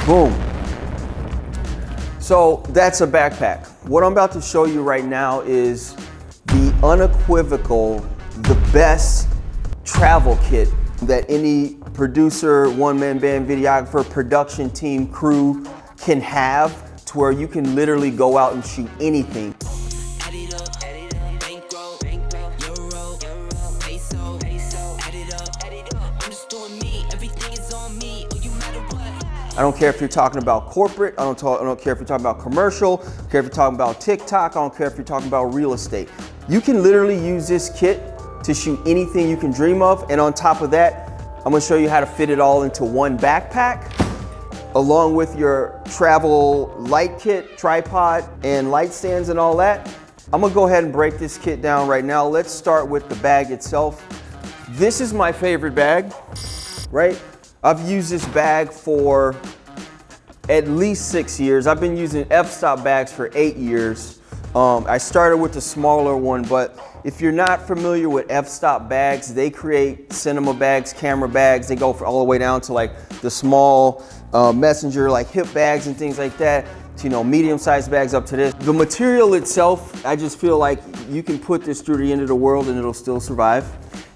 Boom. So that's a backpack. What I'm about to show you right now is the unequivocal, the best travel kit that any producer, one-man band, videographer, production team, crew can have, to where you can literally go out and shoot anything. I don't care if you're talking about corporate, I don't care if you're talking about commercial, I don't care if you're talking about TikTok, I don't care if you're talking about real estate. You can literally use this kit to shoot anything you can dream of, and on top of that, I'm gonna show you how to fit it all into one backpack, along with your travel light kit, tripod, and light stands and all that. I'm gonna go ahead and break this kit down right now. Let's start with the bag itself. This is my favorite bag, right? I've used this bag for at least 6 years. I've been using F-Stop bags for 8 years. I started with the smaller one, but if you're not familiar with F-Stop bags, they create cinema bags, camera bags. They go all the way down to like the small messenger, like hip bags and things like that, to, you know, medium-sized bags up to this. The material itself, I just feel like you can put this through the end of the world and it'll still survive.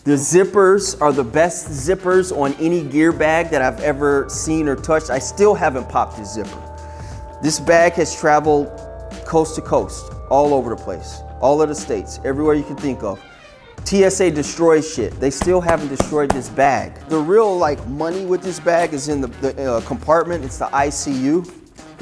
The zippers are the best zippers on any gear bag that I've ever seen or touched. I still haven't popped this zipper. This bag has traveled coast to coast, all over the place, all of the states, everywhere you can think of. TSA destroys shit. They still haven't destroyed this bag. The real like money with this bag is in the compartment. It's the ICU,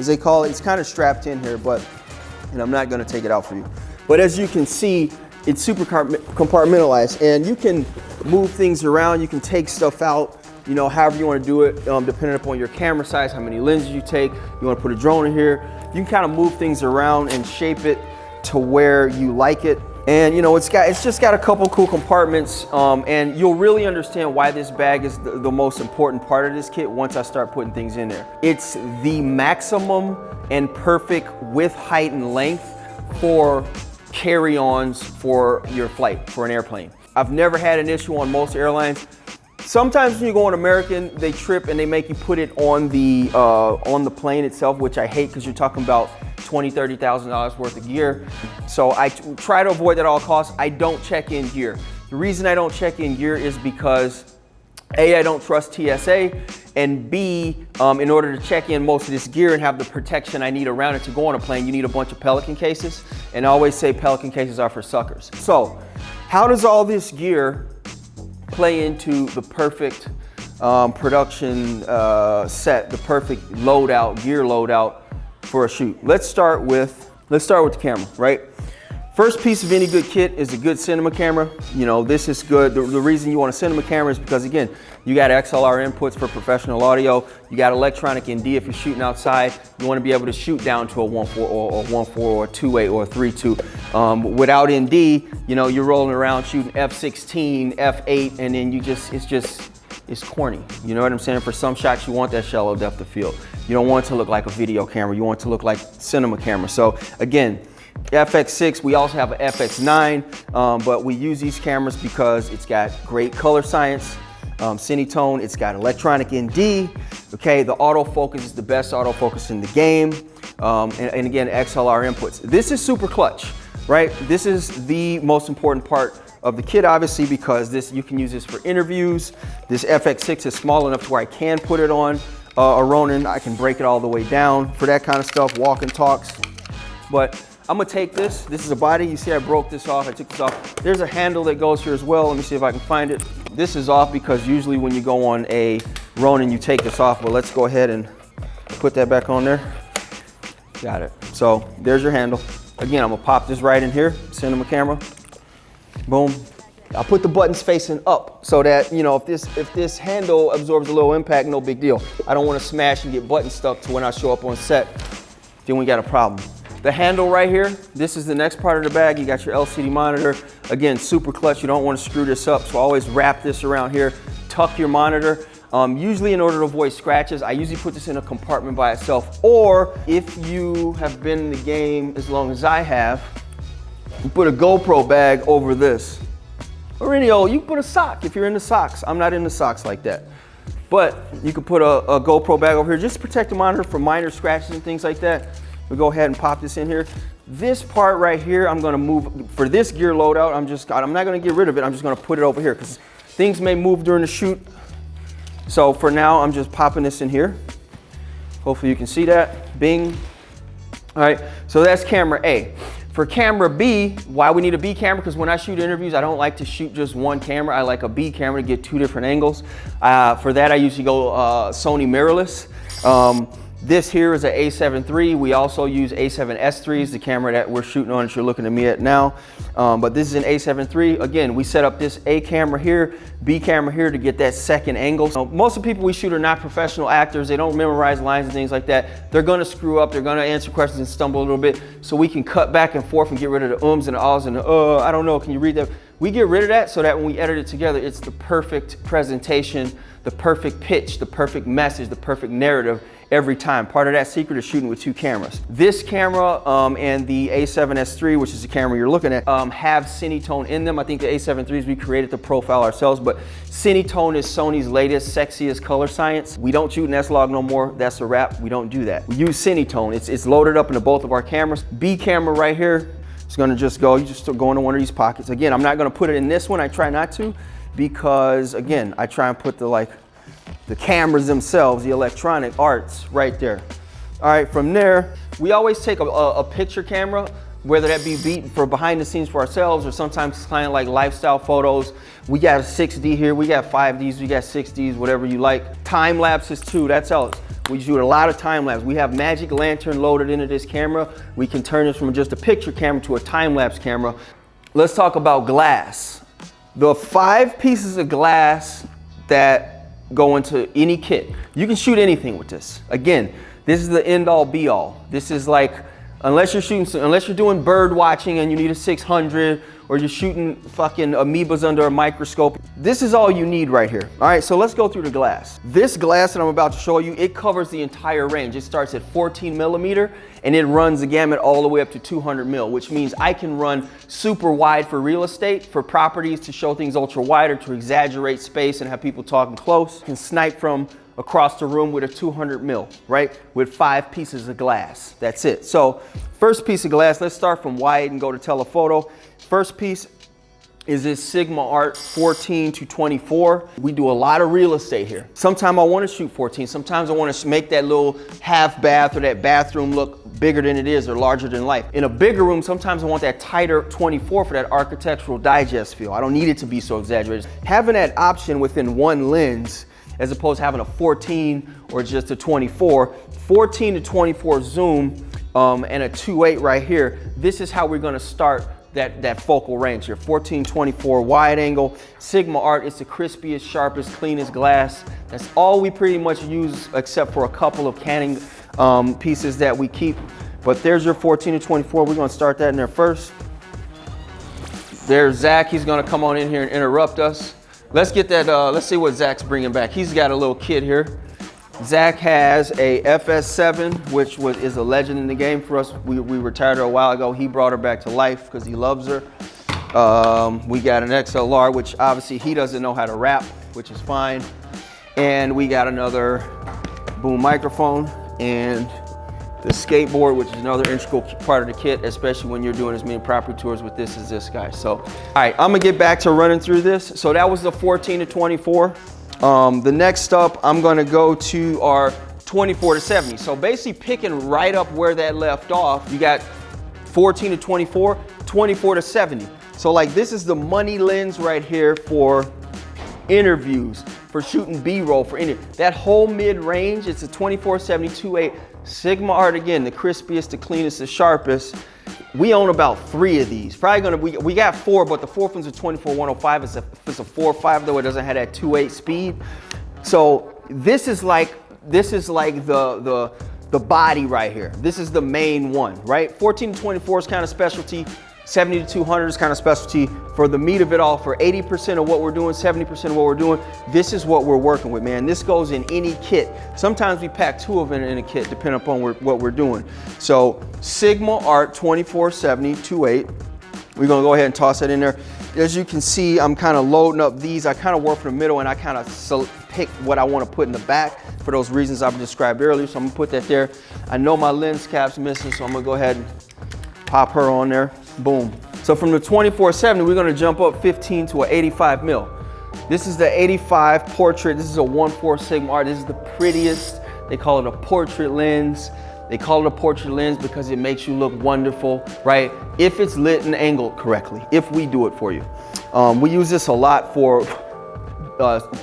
as they call it. It's kind of strapped in here, and I'm not gonna take it out for you. But as you can see, it's super compartmentalized, and you can move things around. You can take stuff out, you know, however you want to do it, depending upon your camera size, how many lenses you take. You want to put a drone in here. You can kind of move things around and shape it to where you like it. And you know, it's just got a couple cool compartments, and you'll really understand why this bag is the most important part of this kit once I start putting things in there. It's the maximum and perfect width, height, and length for carry-ons for your flight, for an airplane. I've never had an issue on most airlines. Sometimes when you go on American, they trip and they make you put it on the plane itself, which I hate, because you're talking about $20,000, $30,000 worth of gear. So I try to avoid that at all costs. I don't check in gear. The reason I don't check in gear is because A, I don't trust TSA, and B, in order to check in most of this gear and have the protection I need around it to go on a plane, you need a bunch of Pelican cases. And I always say Pelican cases are for suckers. So how does all this gear play into the perfect production set, the perfect loadout, gear loadout for a shoot? Let's start with the camera, right? First piece of any good kit is a good cinema camera. You know, this is good. The reason you want a cinema camera is because, again, you got XLR inputs for professional audio. You got electronic ND if you're shooting outside. You want to be able to shoot down to a 1.4 or 1.4 or 2.8 or 3.2. Without ND, you know, you're rolling around shooting F16, F8, and then it's corny. You know what I'm saying? For some shots, you want that shallow depth of field. You don't want it to look like a video camera. You want it to look like cinema camera. So again, FX6, we also have an FX9, but we use these cameras because it's got great color science, Cinetone, it's got electronic ND, okay, the autofocus is the best autofocus in the game, and again, XLR inputs. This is super clutch, right? This is the most important part of the kit, obviously, because you can use this for interviews. This FX6 is small enough to where I can put it on a Ronin. I can break it all the way down for that kind of stuff, walk and talks. But I'm gonna take this. This is a body. You see I broke this off. I took this off. There's a handle that goes here as well. Let me see if I can find it. This is off because usually when you go on a Ronin, you take this off. But let's go ahead and put that back on there. Got it. So there's your handle. Again, I'm gonna pop this right in here. Cinema camera. Boom. I'll put the buttons facing up so that, you know, if this handle absorbs a little impact, no big deal. I don't want to smash and get buttons stuck to when I show up on set. Then we got a problem. The handle right here, this is the next part of the bag. You got your LCD monitor. Again, super clutch. You don't want to screw this up, so always wrap this around here. Tuck your monitor. Usually in order to avoid scratches, I usually put this in a compartment by itself. Or if you have been in the game as long as I have, you put a GoPro bag over this. Or any old, you put a sock if you're into socks. I'm not into socks like that. But you can put a GoPro bag over here, just to protect the monitor from minor scratches and things like that. We'll go ahead and pop this in here. This part right here, I'm gonna move, for this gear loadout, I'm not gonna get rid of it, I'm just gonna put it over here because things may move during the shoot. So for now, I'm just popping this in here. Hopefully you can see that, bing. All right, so that's camera A. For camera B, why we need a B camera? Because when I shoot interviews, I don't like to shoot just one camera. I like a B camera to get 2 different angles. For that, I usually go Sony Mirrorless. This here is an A7 III. We also use A7 S3s, the camera that we're shooting on that you're looking at me at now. But this is an A7 III. Again, we set up this A camera here, B camera here to get that second angle. Most of the people we shoot are not professional actors. They don't memorize lines and things like that. They're gonna screw up, they're gonna answer questions and stumble a little bit. So we can cut back and forth and get rid of the ums and the ahs and the, I don't know, can you read that? We get rid of that so that when we edit it together, it's the perfect presentation, the perfect pitch, the perfect message, the perfect narrative every time. Part of that secret is shooting with 2 cameras. This camera and the A7S III, which is the camera you're looking at, have Cinetone in them. I think the A7 IIIs, we created the profile ourselves, but Cinetone is Sony's latest, sexiest color science. We don't shoot in S-Log no more. That's a wrap. We don't do that. We use Cinetone. It's loaded up into both of our cameras. B camera right here, it's gonna just go, you just go into one of these pockets. Again, I'm not gonna put it in this one. I try not to, because again, I try and put the cameras themselves, the electronic arts right there. All right, from there, we always take a picture camera, whether that be for behind the scenes for ourselves or sometimes kind of like lifestyle photos. We got a 6D here, we got 5Ds, we got 6Ds, whatever you like. Time lapses too, that's else. We shoot a lot of time lapse. We have Magic Lantern loaded into this camera. We can turn this from just a picture camera to a time lapse camera. Let's talk about glass. The 5 pieces of glass that go into any kit. You can shoot anything with this. Again, this is the end all be all. This is like, unless you're doing bird watching and you need a 600, or you're shooting fucking amoebas under a microscope, this is all you need right here. All right, so let's go through the glass. This glass that I'm about to show you, it covers the entire range. It starts at 14 millimeter and it runs the gamut all the way up to 200 mil, which means I can run super wide for real estate, for properties, to show things ultra wide, or to exaggerate space and have people talking close. You can snipe from across the room with a 200 mil, right? With 5 pieces of glass, that's it. So first piece of glass, let's start from wide and go to telephoto. First piece is this Sigma Art 14 to 24. We do a lot of real estate here. Sometimes I want to shoot 14. Sometimes I want to make that little half bath or that bathroom look bigger than it is or larger than life. In a bigger room, sometimes I want that tighter 24 for that architectural digest feel. I don't need it to be so exaggerated. Having that option within one lens, as opposed to having a 14 or just a 24, 14 to 24 zoom and a 2.8 right here. This is how we're going to start that focal range here. 14-24 wide angle. Sigma Art, it's the crispiest, sharpest, cleanest glass. That's all we pretty much use, except for a couple of canning pieces that we keep. But there's your 14-24. We're gonna start that in there first. There's Zach, he's gonna come on in here and interrupt us. Let's get that, let's see what Zach's bringing back. He's got a little kit here. Zach has a FS7, which is a legend in the game for us. We retired her a while ago. He brought her back to life because he loves her. We got an XLR, which obviously he doesn't know how to wrap, which is fine. And we got another boom microphone and the skateboard, which is another integral part of the kit, especially when you're doing as many property tours with this as this guy. So, all right, I'm gonna get back to running through this. So that was the 14-24. The next up, I'm gonna go to our 24-70. So basically picking right up where that left off, you got 14-24, 24-70. So like this is the money lens right here for interviews, for shooting B-roll, for any, that whole mid-range, it's a 24-70 2.8 Sigma Art, again, the crispiest, the cleanest, the sharpest. We own about 3 of these. Probably gonna, we got 4, but the 4th one's a 24-105. It's a 4.5 though, it doesn't have that 2.8 speed. So this is like the body right here. This is the main one, right? 14-24 is kind of specialty. 70-200 is kind of specialty. For the meat of it all, for 80% of what we're doing, 70% of what we're doing, this is what we're working with, man. This goes in any kit. Sometimes we pack 2 of them in a kit, depending upon what we're doing. So Sigma Art 24-70 2.8. We're gonna go ahead and toss that in there. as you can see, I'm kind of loading up these. I kind of work from the middle and I kind of pick what I want to put in the back for those reasons I've described earlier. So I'm gonna put that there. I know my lens cap's missing, so I'm gonna go ahead and pop her on there. Boom. So from the 24-70, we're gonna jump up 15 to an 85 mil. This is the 85 portrait. This is a 1.4 Sigma art. This is the prettiest. They call it a portrait lens. They call it a portrait lens because it makes you look wonderful, right? If it's lit and angled correctly, if we do it for you. We use this a lot for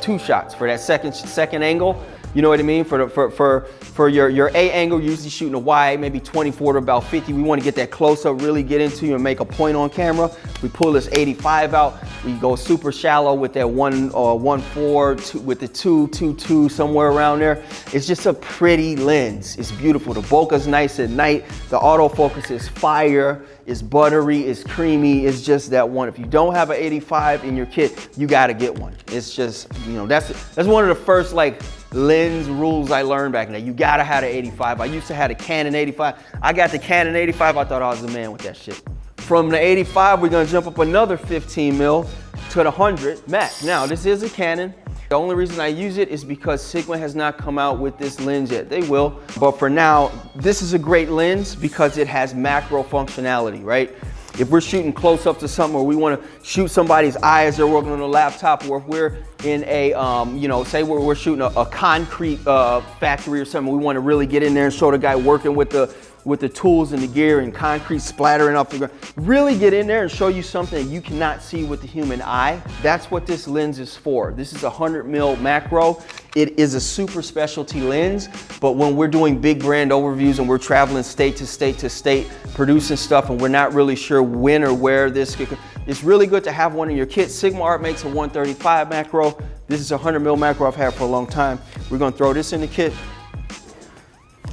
2 shots, for that second angle. You know what I mean? For your A angle, you're usually shooting a wide, maybe 24 to about 50. We want to get that close up, really get into you and make a point on camera. We pull this 85 out. We go super shallow with that 1.4 with the 2.22 somewhere around there. It's just a pretty lens. It's beautiful. The bokeh's nice at night. The autofocus is fire. It's buttery. It's creamy. It's just that one. If you don't have an 85 in your kit, you got to get one. It's just, you know, that's one of the first like lens rules I learned back in there. You gotta have an 85. I used to have a Canon 85. I got the Canon 85. I thought I was the man with that shit. From the 85, we're gonna jump up another 15 mil to the 100 Mac. Now, this is a Canon. The only reason I use it is because Sigma has not come out with this lens yet. They will, but for now, this is a great lens because it has macro functionality, right? If we're shooting close up to something, or we want to shoot somebody's eye as they're working on a laptop, or if we're in a, you know, say we're shooting a concrete factory or something, we want to really get in there and show the guy working with the tools and the gear and concrete splattering off the ground. Really get in there and show you something that you cannot see with the human eye. That's what this lens is for. This is a 100 mil macro. It is a super specialty lens, but when we're doing big brand overviews and we're traveling state to state to state, producing stuff, and we're not really sure when or where this could, it's really good to have one in your kit. Sigma Art makes a 135 macro. This is a 100 mil macro I've had for a long time. We're gonna throw this in the kit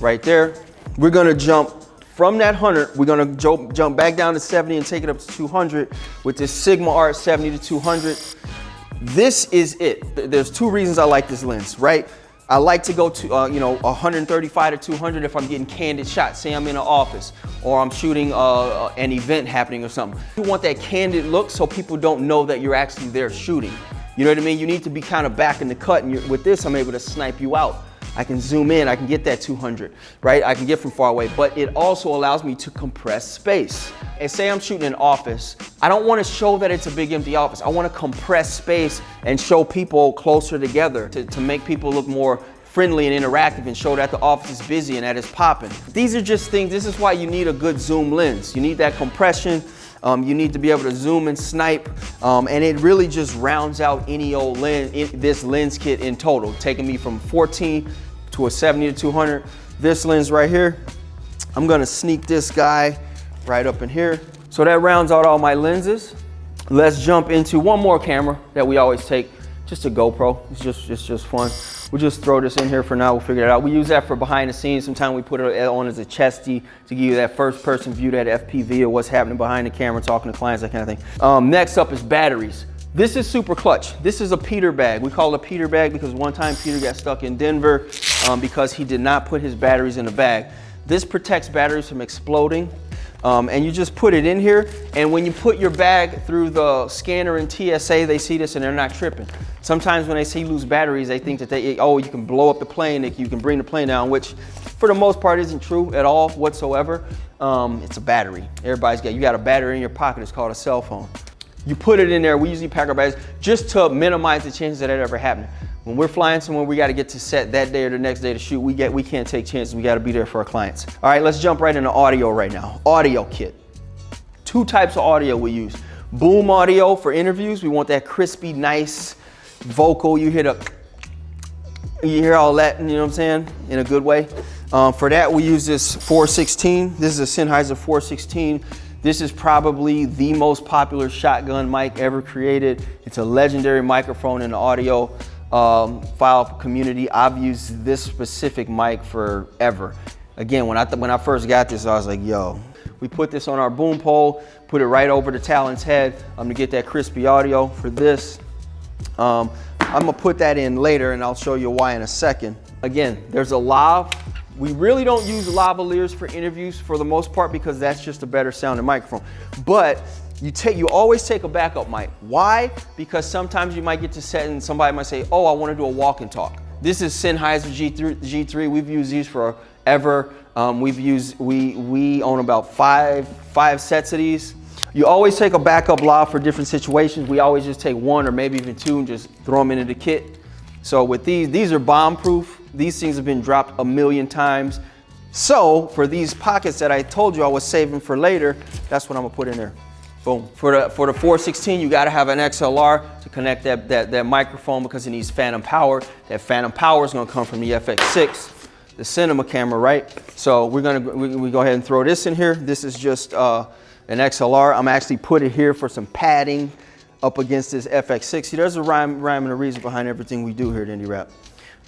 right there. We're gonna jump from that 100, we're gonna jump back down to 70 and take it up to 200 with this Sigma Art 70 to 200. This is it. There's 2 reasons I like this lens, right? I like to go to, you know, 135 to 200 if I'm getting candid shots. Say I'm in an office or I'm shooting an event happening or something. You want that candid look so people don't know that you're actually there shooting. You know what I mean? You need to be kind of back in the cut, and with this, I'm able to snipe you out. I can zoom in, I can get that 200, right? I can get from far away, but it also allows me to compress space. And say I'm shooting an office, I don't want to show that it's a big empty office. I want to compress space and show people closer together to make people look more friendly and interactive and show that the office is busy and that it's popping. These are just things, this is why you need a good zoom lens. You need that compression. You need to be able to zoom and snipe, and it really just rounds out any old lens, this lens kit in total, taking me from 14 to a 70 to 200. This lens right here, I'm gonna sneak this guy right up in here. So that rounds out all my lenses. Let's jump into one more camera that we always take, just a GoPro. It's just fun. We'll just throw this in here for now, we'll figure it out. We use that for behind the scenes. Sometimes we put it on as a chesty to give you that first person view, that FPV of what's happening behind the camera, talking to clients, that kind of thing. Next up is batteries. This is super clutch. This is a Peter bag. We call it a Peter bag because one time Peter got stuck in Denver because he did not put his batteries in the bag. This protects batteries from exploding. And you just put it in here, and when you put your bag through the scanner in TSA, they see this and they're not tripping. Sometimes when they see loose batteries, they think that you can blow up the plane, you can bring the plane down, which for the most part isn't true at all whatsoever. It's a battery. You got a battery in your pocket, it's called a cell phone. You put it in there, we usually pack our bags just to minimize the chances of that ever happening. When we're flying somewhere, we got to get to set that day or the next day to shoot. We can't take chances. We got to be there for our clients. All right, let's jump right into audio right now. Audio kit. 2 types of audio we use. Boom audio for interviews. We want that crispy, nice vocal. You hear all that, you know what I'm saying, in a good way. For that, we use this 416. This is a Sennheiser 416. This is probably the most popular shotgun mic ever created. It's a legendary microphone in the audio file community. I've used this specific mic forever. Again, when I first got this, I was like, yo. We put this on our boom pole, put it right over the Talon's head to get that crispy audio for this. I'm gonna put that in later and I'll show you why in a second. Again, there's a lav. We really don't use lavaliers for interviews for the most part because that's just a better sounding microphone. But you always take a backup mic. Why? Because sometimes you might get to set and somebody might say, oh, I want to do a walk and talk. This is Sennheiser G3. We've used these forever. We own about five sets of these. You always take a backup lav for different situations. We always just take one or maybe even two and just throw them into the kit. So with these are bomb proof. These things have been dropped a million times. So for these pockets that I told you I was saving for later, that's what I'm gonna put in there. Boom. For the 416, you gotta have an XLR to connect that microphone because it needs phantom power. That phantom power is gonna come from the FX6, the cinema camera, right? So we go ahead and throw this in here. This is just an XLR. I'm actually put it here for some padding up against this FX6. See, there's a rhyme and a reason behind everything we do here at INDIRAP.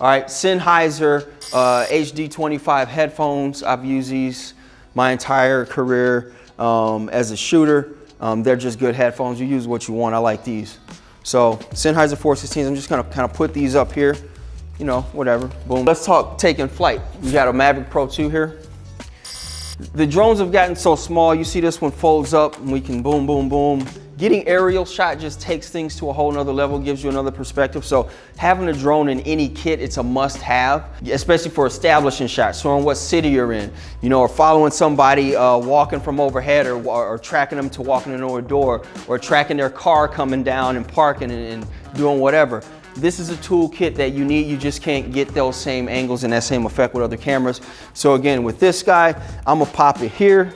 All right, Sennheiser HD25 headphones. I've used these my entire career as a shooter. They're just good headphones. You use what you want. I like these. So Sennheiser 416s, I'm just gonna kind of put these up here, you know, whatever, boom. Let's talk taking flight. You got a Mavic Pro 2 here. The drones have gotten so small. You see this one folds up and we can boom, boom, boom. Getting aerial shot just takes things to a whole nother level, gives you another perspective. So having a drone in any kit, it's a must have, especially for establishing shots, showing what city you're in, you know, or following somebody walking from overhead or tracking them to walking into a door or tracking their car coming down and parking and doing whatever. This is a toolkit that you need. You just can't get those same angles and that same effect with other cameras. So again, with this guy, I'm gonna pop it here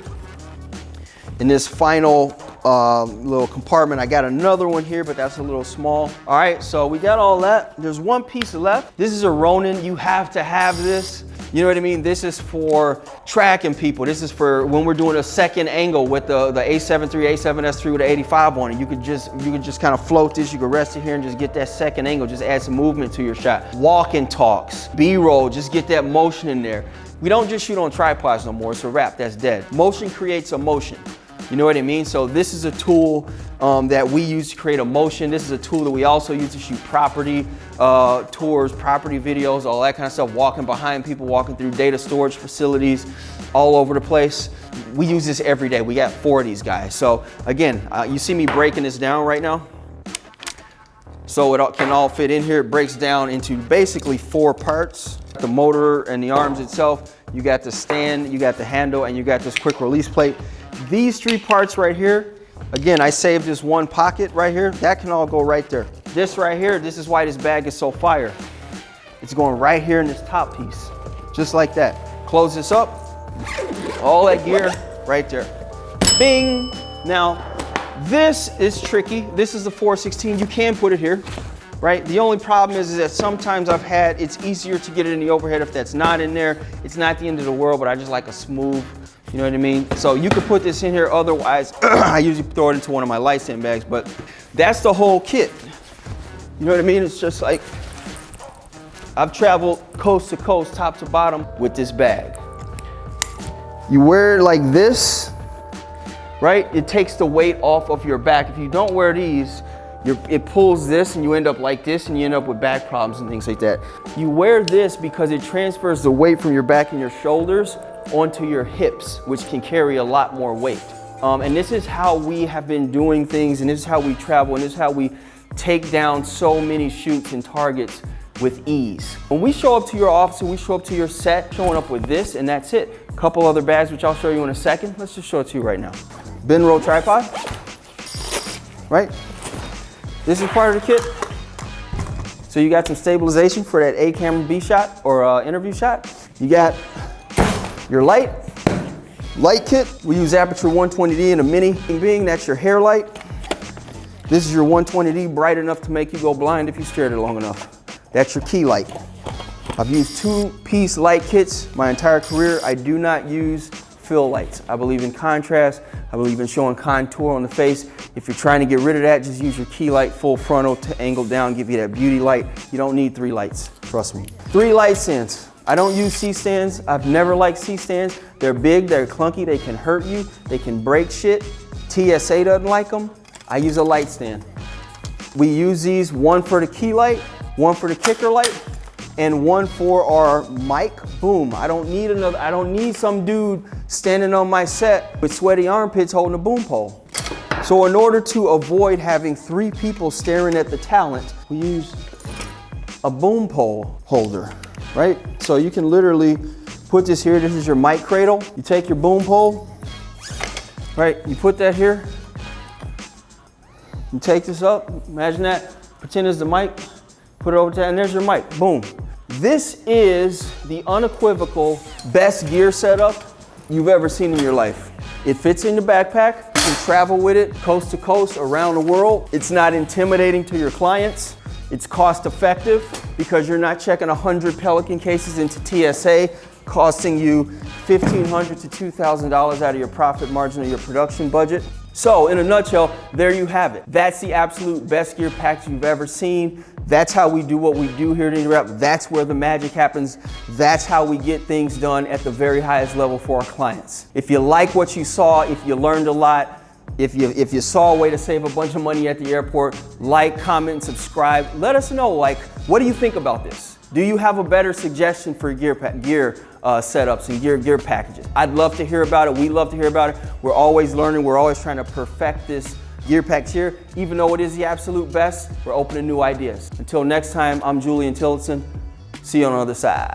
in this final little compartment. I got another one here, but that's a little small. All right, so we got all that. There's one piece left. This is a Ronin. You have to have this. You know what I mean? This is for tracking people. This is for when we're doing a second angle with the A7 III, A7S3 with the 85 on it. You could just kind of float this. You could rest it here and just get that second angle. Just add some movement to your shot. Walk and talks, B-roll, just get that motion in there. We don't just shoot on tripods no more. It's a wrap, that's dead. Motion creates emotion. You know what I mean? So this is a tool that we use to create a motion. This is a tool that we also use to shoot property tours, property videos, all that kind of stuff, walking behind people, walking through data storage facilities all over the place. We use this every day. We got 4 of these guys. So again, you see me breaking this down right now. So it can all fit in here. It breaks down into basically 4 parts. The motor and the arms itself, you got the stand, you got the handle, and you got this quick release plate. These 3 parts right here, again, I saved this one pocket right here. That can all go right there. This right here, this is why this bag is so fire. It's going right here in this top piece, just like that. Close this up, all that gear right there. Bing! Now, this is tricky. This is the 416. You can put it here, right? The only problem is that sometimes it's easier to get it in the overhead if that's not in there. It's not the end of the world, but I just like a smooth, you know what I mean? So you could put this in here. Otherwise, I usually throw it into one of my light stand bags, but that's the whole kit. You know what I mean? It's just like, I've traveled coast to coast, top to bottom with this bag. You wear it like this, right? It takes the weight off of your back. If you don't wear these, it pulls this and you end up like this and you end up with back problems and things like that. You wear this because it transfers the weight from your back and your shoulders onto your hips, which can carry a lot more weight. And this is how we have been doing things, and this is how we travel, and this is how we take down so many shoots and targets with ease. When we show up to your office and we show up to your set, showing up with this, and that's it. A couple other bags, which I'll show you in a second. Let's just show it to you right now. Benro Tripod, right? This is part of the kit. So you got some stabilization for that A-Camera B shot or interview shot. You got your light kit. We use Aperture 120D and a mini being, that's your hair light. This is your 120D, bright enough to make you go blind if you stare at it long enough. That's your key light. I've used 2-piece light kits my entire career. I do not use fill lights. I believe in contrast. I believe in showing contour on the face. If you're trying to get rid of that, just use your key light full frontal to angle down, give you that beauty light. You don't need 3 lights, trust me. 3 light stands. I don't use C-stands. I've never liked C-stands. They're big, they're clunky, they can hurt you, they can break shit. TSA doesn't like them. I use a light stand. We use these, one for the key light, one for the kicker light, and one for our mic. Boom. I don't need some dude standing on my set with sweaty armpits holding a boom pole. So in order to avoid having 3 people staring at the talent, we use a boom pole holder, right? So you can literally put this here. This is your mic cradle. You take your boom pole, right? You put that here. You take this up, imagine that, pretend it's the mic, put it over there, and there's your mic, boom. This is the unequivocal best gear setup you've ever seen in your life. It fits in your backpack, you can travel with it coast to coast around the world. It's not intimidating to your clients. It's cost effective because you're not checking 100 Pelican cases into TSA, costing you $1,500 to $2,000 out of your profit margin or your production budget. So in a nutshell, there you have it. That's the absolute best gear package you've ever seen. That's how we do what we do here at INDIRAP. That's where the magic happens. That's how we get things done at the very highest level for our clients. If you like what you saw, if you learned a lot, if you saw a way to save a bunch of money at the airport, like, comment, and subscribe. Let us know, like, what do you think about this? Do you have a better suggestion for gear setups and gear packages? I'd love to hear about it. We love to hear about it. We're always learning. We're always trying to perfect this gear package here. Even though it is the absolute best, we're open to new ideas. Until next time, I'm Julian Tillotson. See you on the other side.